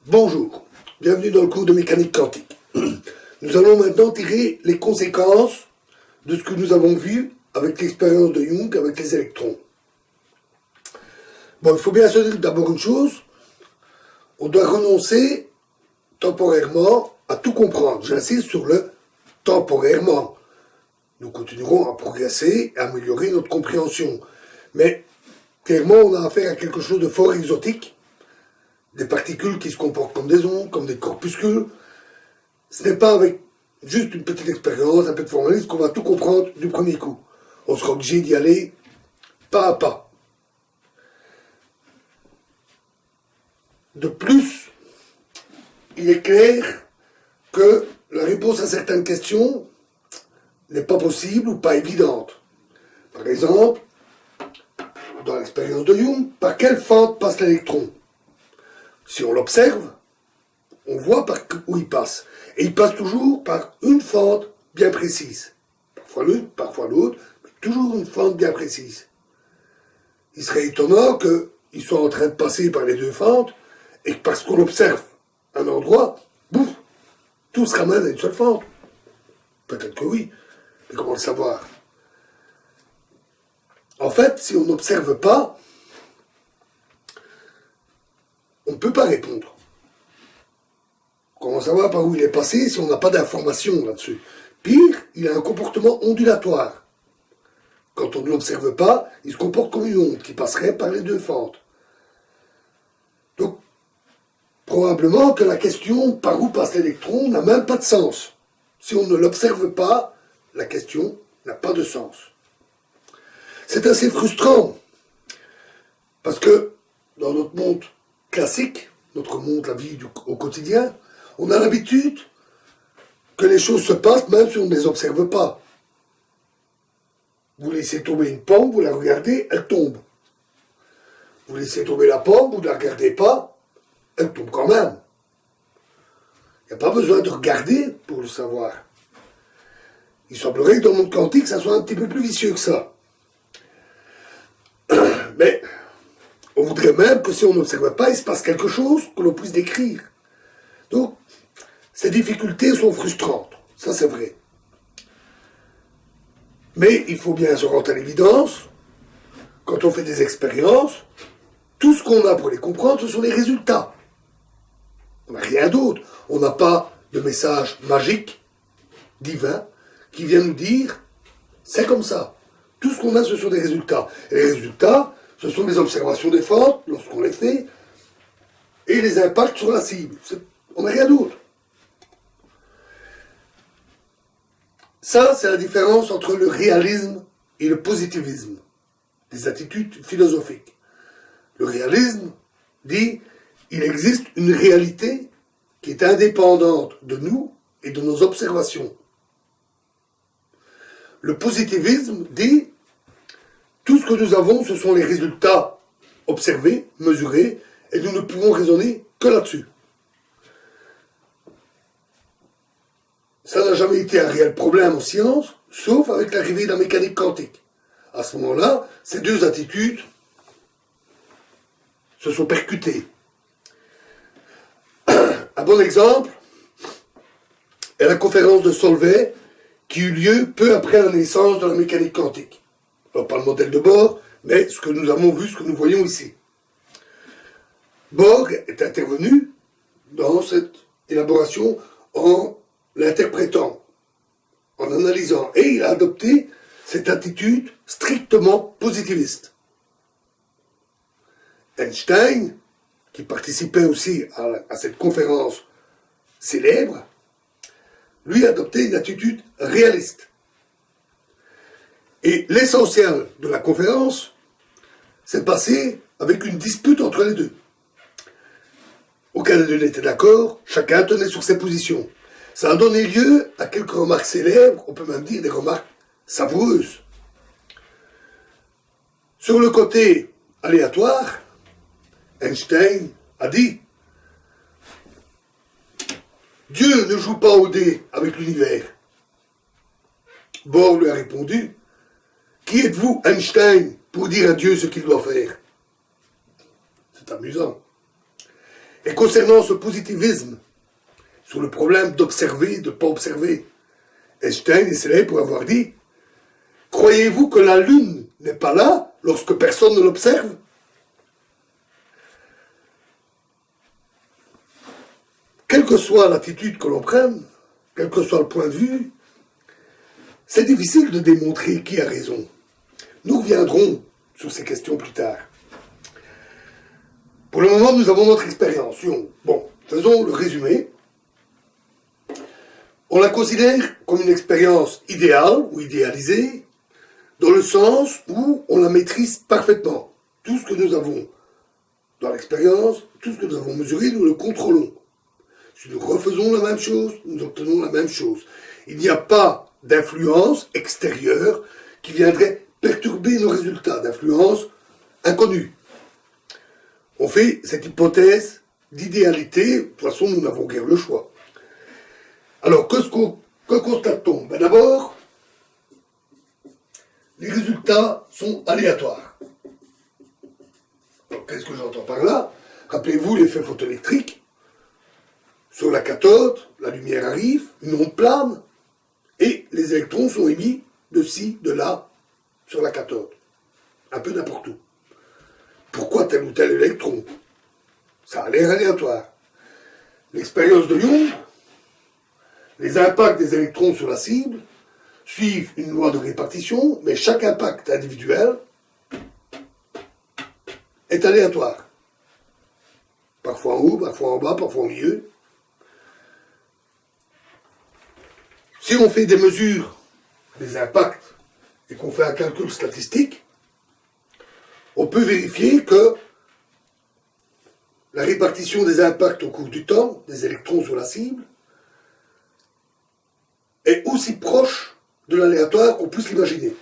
Bonjour, bienvenue dans le cours de mécanique quantique. Nous allons maintenant tirer les conséquences de ce que nous avons vu avec l'expérience de Young avec les électrons. Bon, il faut bien se dire d'abord une chose, on doit renoncer temporairement à tout comprendre. J'insiste sur le temporairement. Nous continuerons à progresser et à améliorer notre compréhension. Mais clairement, on a affaire à quelque chose de fort exotique, des particules qui se comportent comme des ondes, comme des corpuscules. Ce n'est pas avec juste une petite expérience, un peu de formalisme, qu'on va tout comprendre du premier coup. On sera obligé d'y aller pas à pas. De plus, il est clair que la réponse à certaines questions n'est pas possible ou pas évidente. Par exemple, dans l'expérience de Young, par quelle fente passe l'électron? Si on l'observe, on voit par où il passe. Et il passe toujours par une fente bien précise. Parfois l'une, parfois l'autre, mais toujours une fente bien précise. Il serait étonnant qu'il soit en train de passer par les deux fentes et que parce qu'on observe un endroit, bouf, tout se ramène à une seule fente. Peut-être que oui, mais comment le savoir? En fait, si on n'observe pas, on ne peut pas répondre. Comment savoir par où il est passé si on n'a pas d'informations là-dessus? Pire, il a un comportement ondulatoire. Quand on ne l'observe pas, il se comporte comme une onde qui passerait par les deux fentes. Donc, probablement que la question par où passe l'électron n'a même pas de sens. Si on ne l'observe pas, la question n'a pas de sens. C'est assez frustrant, parce que dans notre monde classique, notre monde, la vie au quotidien, on a l'habitude que les choses se passent même si on ne les observe pas. Vous laissez tomber une pomme, vous la regardez, elle tombe. Vous laissez tomber la pomme, vous ne la regardez pas, elle tombe quand même. Il n'y a pas besoin de regarder pour le savoir. Il semblerait que dans le monde quantique, ça soit un petit peu plus vicieux que ça. Mais on voudrait même que si on n'observe pas, il se passe quelque chose que l'on puisse décrire. Donc, ces difficultés sont frustrantes, ça c'est vrai. Mais il faut bien se rendre à l'évidence, quand on fait des expériences, tout ce qu'on a pour les comprendre, ce sont les résultats. On n'a rien d'autre. On n'a pas de message magique, divin, qui vient nous dire, c'est comme ça. Tout ce qu'on a, ce sont des résultats. Et les résultats, ce sont les observations des fentes, lorsqu'on les fait, et les impacts sur la cible. On n'a rien d'autre. Ça, c'est la différence entre le réalisme et le positivisme, des attitudes philosophiques. Le réalisme dit, il existe une réalité qui est indépendante de nous et de nos observations. Le positivisme dit, tout ce que nous avons, ce sont les résultats observés, mesurés, et nous ne pouvons raisonner que là-dessus. Ça n'a jamais été un réel problème en science, sauf avec l'arrivée de la mécanique quantique. À ce moment-là, ces deux attitudes se sont percutées. Un bon exemple est la conférence de Solvay qui eut lieu peu après la naissance de la mécanique quantique. Alors pas le modèle de Bohr, mais ce que nous avons vu, ce que nous voyons ici. Bohr est intervenu dans cette élaboration en l'interprétant, en analysant, et il a adopté cette attitude strictement positiviste. Einstein, qui participait aussi à cette conférence célèbre, lui a adopté une attitude réaliste. Et l'essentiel de la conférence s'est passé avec une dispute entre les deux. Aucun des deux n'était d'accord, chacun tenait sur ses positions. Ça a donné lieu à quelques remarques célèbres, on peut même dire des remarques savoureuses. Sur le côté aléatoire, Einstein a dit « Dieu ne joue pas au dé avec l'univers ». Bohr lui a répondu « Qui êtes-vous, Einstein, pour dire à Dieu ce qu'il doit faire ?» C'est amusant. Et concernant ce positivisme, sur le problème d'observer, de ne pas observer, Einstein est célèbre pour avoir dit « Croyez-vous que la Lune n'est pas là lorsque personne ne l'observe ?» Quelle que soit l'attitude que l'on prenne, quel que soit le point de vue, c'est difficile de démontrer qui a raison. Nous reviendrons sur ces questions plus tard. Pour le moment, nous avons notre expérience. Bon, faisons le résumé. On la considère comme une expérience idéale ou idéalisée, dans le sens où on la maîtrise parfaitement. Tout ce que nous avons dans l'expérience, tout ce que nous avons mesuré, nous le contrôlons. Si nous refaisons la même chose, nous obtenons la même chose. Il n'y a pas d'influence extérieure qui viendrait perturber nos résultats, d'influence inconnue. On fait cette hypothèse d'idéalité, de toute façon nous n'avons guère le choix. Alors, que constate-t-on? D'abord, les résultats sont aléatoires. Alors, qu'est-ce que j'entends par là? Rappelez-vous l'effet photoélectrique. Sur la cathode, la lumière arrive, une onde plane, et les électrons sont émis de ci, de là, sur la cathode. Un peu n'importe où. Pourquoi tel ou tel électron? Ça a l'air aléatoire. L'expérience de Young, les impacts des électrons sur la cible suivent une loi de répartition, mais chaque impact individuel est aléatoire. Parfois en haut, parfois en bas, parfois au milieu. Si on fait des mesures des impacts et qu'on fait un calcul statistique, on peut vérifier que la répartition des impacts au cours du temps, des électrons sur la cible, est aussi proche de l'aléatoire qu'on puisse l'imaginer.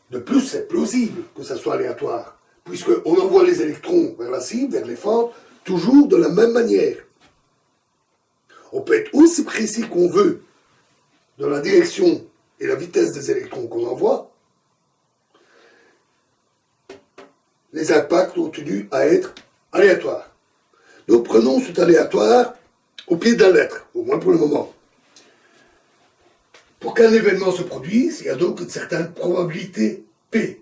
De plus, c'est plausible que ça soit aléatoire, puisqu'on envoie les électrons vers la cible, vers les fentes, toujours de la même manière. On peut être aussi précis qu'on veut dans la direction et la vitesse des électrons qu'on envoie. Les impacts ont tenu à être aléatoires. Donc prenons cet aléatoire au pied de la lettre, au moins pour le moment. Pour qu'un événement se produise, il y a donc une certaine probabilité P,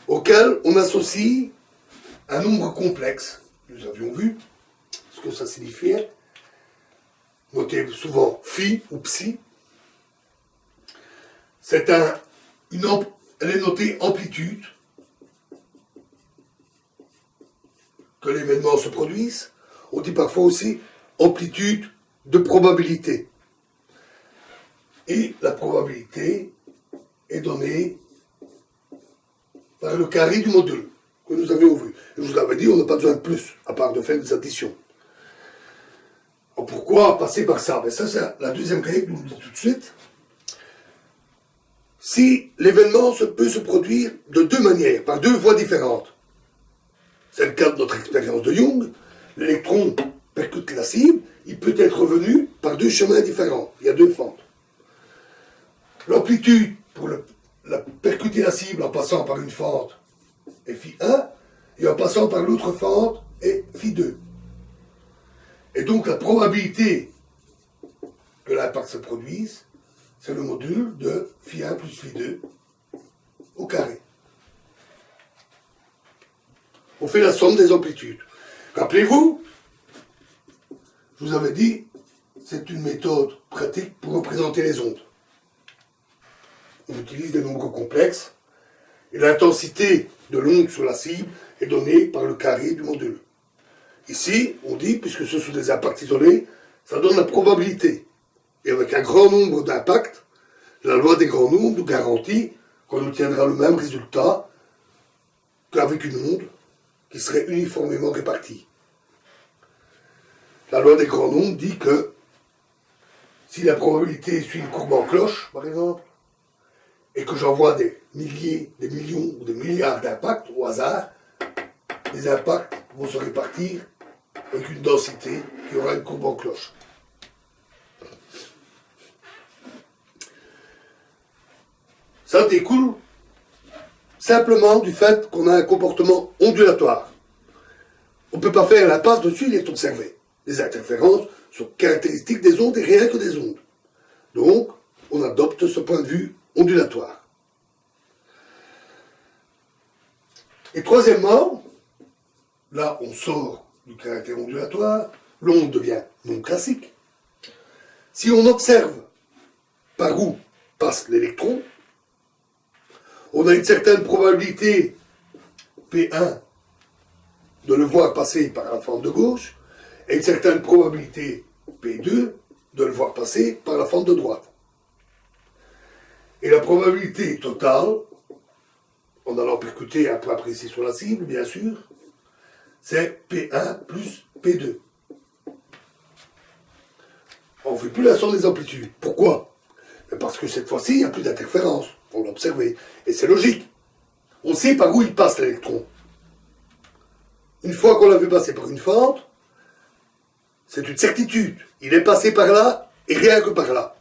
auquel on associe un nombre complexe. Nous avions vu ce que ça signifiait, noté souvent phi ou psi. Elle est notée amplitude, que l'événement se produise. On dit parfois aussi amplitude de probabilité. Et la probabilité est donnée par le carré du module que nous avions vu. Je vous avais dit, on n'a pas besoin de plus, à part de faire des additions. Alors pourquoi passer par ça? Ça, c'est la deuxième règle, nous le dit tout de suite. Si l'événement peut se produire de deux manières, par deux voies différentes, c'est le cas de notre expérience de Young, l'électron percute la cible, il peut être revenu par deux chemins différents, il y a deux fentes. L'amplitude pour percuter la cible en passant par une fente est phi1, et en passant par l'autre fente est phi2. Et donc la probabilité que l'impact se produise, c'est le module de phi1 plus phi2 au carré. On fait la somme des amplitudes. Rappelez-vous, je vous avais dit, c'est une méthode pratique pour représenter les ondes. On utilise des nombres complexes, et l'intensité de l'onde sur la cible est donnée par le carré du module. Ici, on dit, puisque ce sont des impacts isolés, ça donne la probabilité. Et avec un grand nombre d'impacts, la loi des grands nombres nous garantit qu'on obtiendra le même résultat qu'avec une onde qui serait uniformément répartie. La loi des grands nombres dit que si la probabilité suit une courbe en cloche, par exemple, et que j'envoie des milliers, des millions ou des milliards d'impacts au hasard, les impacts vont se répartir avec une densité qui aura une courbe en cloche. Ça découle simplement du fait qu'on a un comportement ondulatoire. on ne peut pas faire l'impasse dessus, il est observé. Les interférences sont caractéristiques des ondes et rien que des ondes. Donc, on adopte ce point de vue ondulatoire. Et troisièmement, là on sort du caractère ondulatoire, l'onde devient non classique. Si on observe par où passe l'électron, on a une certaine probabilité P1 de le voir passer par la fente de gauche et une certaine probabilité P2 de le voir passer par la fente de droite. Et la probabilité totale, en allant percuter un point précis sur la cible, bien sûr, c'est P1 plus P2. On ne fait plus la somme des amplitudes. Pourquoi? Parce que cette fois-ci, il n'y a plus d'interférence. On l'a observé. Et c'est logique. On sait par où il passe l'électron. Une fois qu'on l'a vu passer par une fente, c'est une certitude. Il est passé par là et rien que par là.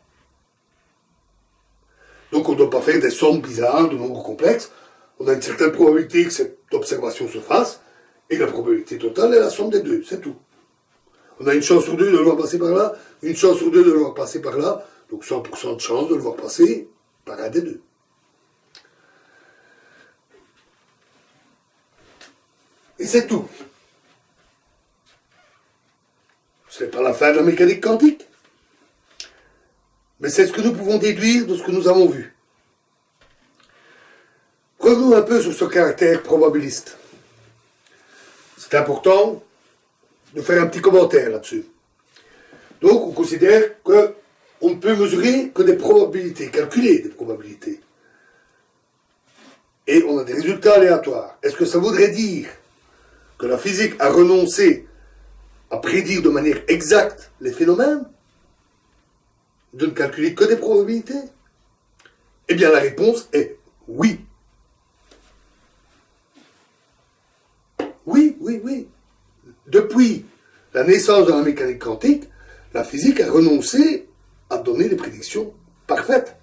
Donc on ne doit pas faire des sommes bizarres de nombres complexes. On a une certaine probabilité que cette observation se fasse, et la probabilité totale est la somme des deux, c'est tout. On a une chance sur deux de le voir passer par là, une chance sur deux de le voir passer par là, donc 100% de chance de le voir passer par un des deux. Et c'est tout. Ce n'est pas la fin de la mécanique quantique, mais c'est ce que nous pouvons déduire de ce que nous avons vu. Revenons un peu sur ce caractère probabiliste. C'est important de faire un petit commentaire là-dessus. Donc, on considère qu'on ne peut mesurer que des probabilités, calculer des probabilités. Et on a des résultats aléatoires. Est-ce que ça voudrait dire que la physique a renoncé à prédire de manière exacte les phénomènes, de ne calculer que des probabilités? Eh bien, la réponse est oui. Oui. Depuis la naissance de la mécanique quantique, la physique a renoncé à donner des prédictions parfaites.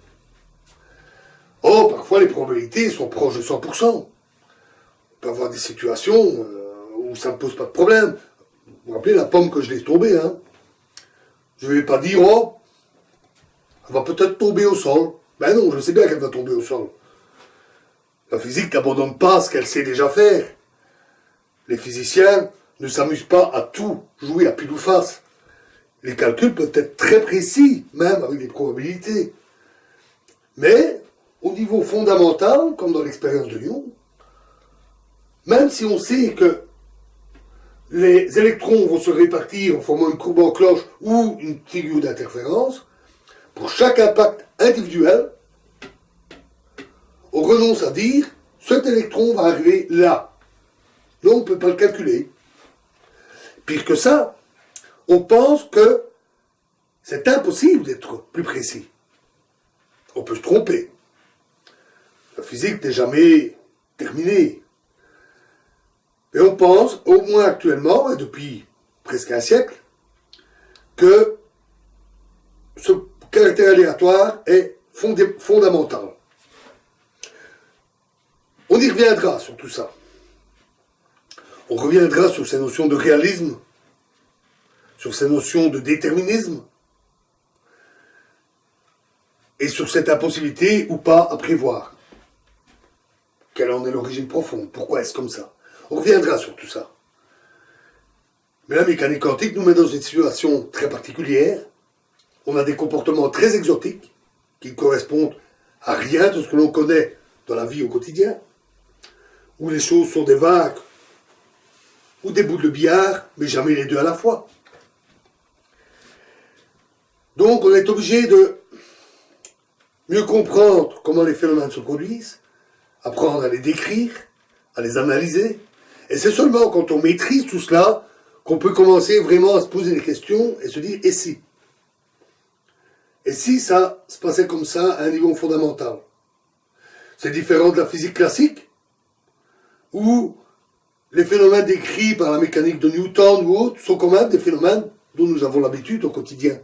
Or, parfois, les probabilités sont proches de 100%. On peut avoir des situations où ça ne pose pas de problème. Vous vous rappelez la pomme que je laisse tomber, hein? Je ne vais pas dire, oh, elle va peut-être tomber au sol. Ben non, je sais bien qu'elle va tomber au sol. La physique n'abandonne pas ce qu'elle sait déjà faire. Les physiciens ne s'amusent pas à tout jouer à pile ou face. Les calculs peuvent être très précis, même avec des probabilités. Mais, au niveau fondamental, comme dans l'expérience de Lyon, même si on sait que les électrons vont se répartir en formant une courbe en cloche ou une figure d'interférence, pour chaque impact individuel, on renonce à dire cet électron va arriver là. Donc on ne peut pas le calculer. Pire que ça, on pense que c'est impossible d'être plus précis. On peut se tromper. La physique n'est jamais terminée. Et on pense, au moins actuellement, et depuis presque un siècle, que ce caractère aléatoire est fondamental. On y reviendra sur tout ça. On reviendra sur ces notions de réalisme, sur ces notions de déterminisme, et sur cette impossibilité ou pas à prévoir. Quelle en est l'origine profonde? Pourquoi est-ce comme ça? On reviendra sur tout ça. Mais la mécanique quantique nous met dans une situation très particulière. On a des comportements très exotiques qui ne correspondent à rien de ce que l'on connaît dans la vie au quotidien, où les choses sont des vagues ou des bouts de billard, mais jamais les deux à la fois. Donc on est obligé de mieux comprendre comment les phénomènes se produisent, apprendre à les décrire, à les analyser, et c'est seulement quand on maîtrise tout cela qu'on peut commencer vraiment à se poser des questions et se dire « et si ?» Et si ça se passait comme ça à un niveau fondamental? C'est différent de la physique classique, où les phénomènes décrits par la mécanique de Newton ou autres sont quand même des phénomènes dont nous avons l'habitude au quotidien.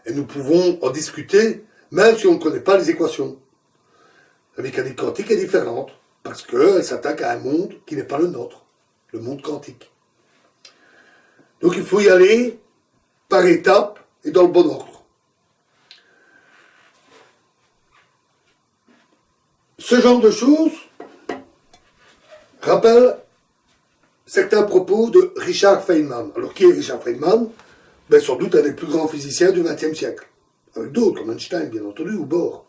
Et nous pouvons en discuter, même si on ne connaît pas les équations. La mécanique quantique est différente, parce qu'elle s'attaque à un monde qui n'est pas le nôtre, le monde quantique. Donc il faut y aller par étapes et dans le bon ordre. Ce genre de choses rappelle certains propos de Richard Feynman. Alors qui est Richard Feynman? Ben, sans doute un des plus grands physiciens du XXe siècle. Avec d'autres, comme Einstein, bien entendu, ou Bohr.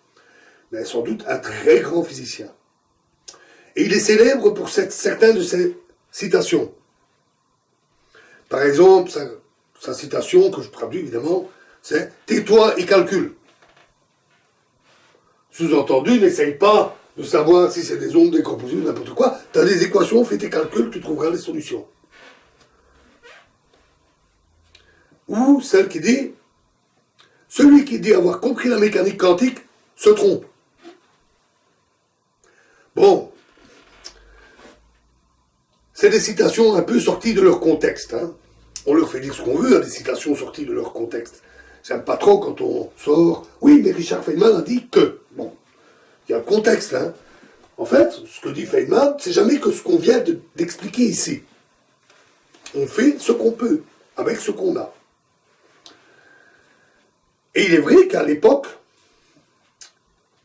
Mais sans doute un très grand physicien. Et il est célèbre pour certaines de ses citations. Par exemple, sa citation, que je traduis évidemment, c'est « Tais-toi et calcule ». Sous-entendu, n'essaye pas de savoir si c'est des ondes décomposées ou n'importe quoi. Tu as des équations, fais tes calculs, tu trouveras les solutions. Ou celle qui dit « Celui qui dit avoir compris la mécanique quantique se trompe ». Bon, c'est des citations un peu sorties de leur contexte. Hein. On leur fait dire ce qu'on veut à des citations sorties de leur contexte. J'aime pas trop quand on sort « Oui, mais Richard Feynman a dit que… » Bon, il y a le contexte. Hein. En fait, ce que dit Feynman, c'est jamais que ce qu'on vient d'expliquer ici. On fait ce qu'on peut, avec ce qu'on a. Et il est vrai qu'à l'époque,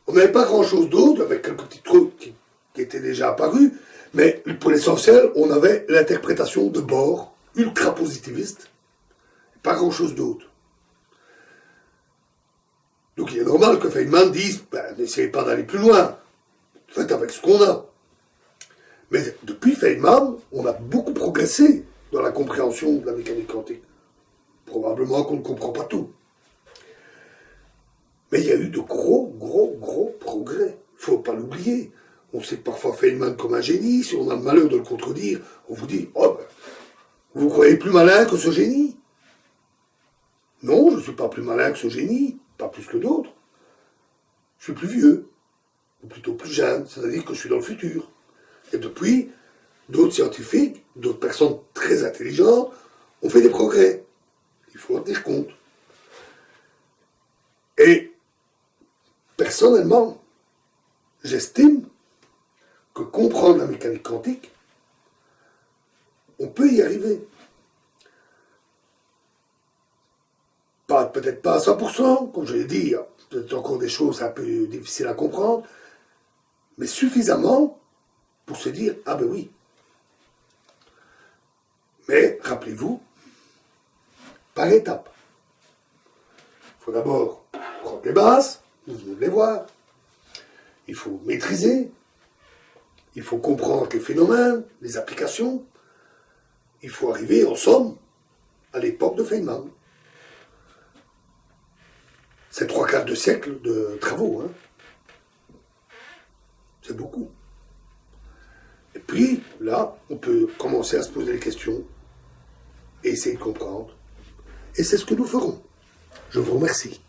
on n'avait pas grand-chose d'autre, avec quelques petits trucs qui étaient déjà apparus, mais pour l'essentiel, on avait l'interprétation de Bohr, ultra-positiviste, pas grand-chose d'autre. Donc il est normal que Feynman dise, n'essayez pas d'aller plus loin, faites avec ce qu'on a. Mais depuis Feynman, on a beaucoup progressé dans la compréhension de la mécanique quantique. Probablement qu'on ne comprend pas tout. Mais il y a eu de gros progrès. Il ne faut pas l'oublier. On sait parfois Feynman comme un génie. Si on a le malheur de le contredire, on vous dit « Oh, vous croyez plus malin que ce génie ?» Non, je ne suis pas plus malin que ce génie, pas plus que d'autres. Je suis plus vieux, ou plutôt plus jeune, c'est-à-dire que je suis dans le futur. Et depuis, d'autres scientifiques, d'autres personnes très intelligentes ont fait des progrès. Il faut en tenir compte. Et personnellement, j'estime que comprendre la mécanique quantique, on peut y arriver. Peut-être pas à 100%, comme je l'ai dit, il y a peut-être encore des choses un peu difficiles à comprendre, mais suffisamment pour se dire, ah ben oui. Mais, rappelez-vous, par étapes. Il faut d'abord prendre les bases, vous venez de les voir. Il faut maîtriser. Il faut comprendre les phénomènes, les applications. Il faut arriver, en somme, à l'époque de Feynman. C'est 3/4 de siècle de travaux. Hein. C'est beaucoup. Et puis, là, on peut commencer à se poser des questions et essayer de comprendre. Et c'est ce que nous ferons. Je vous remercie.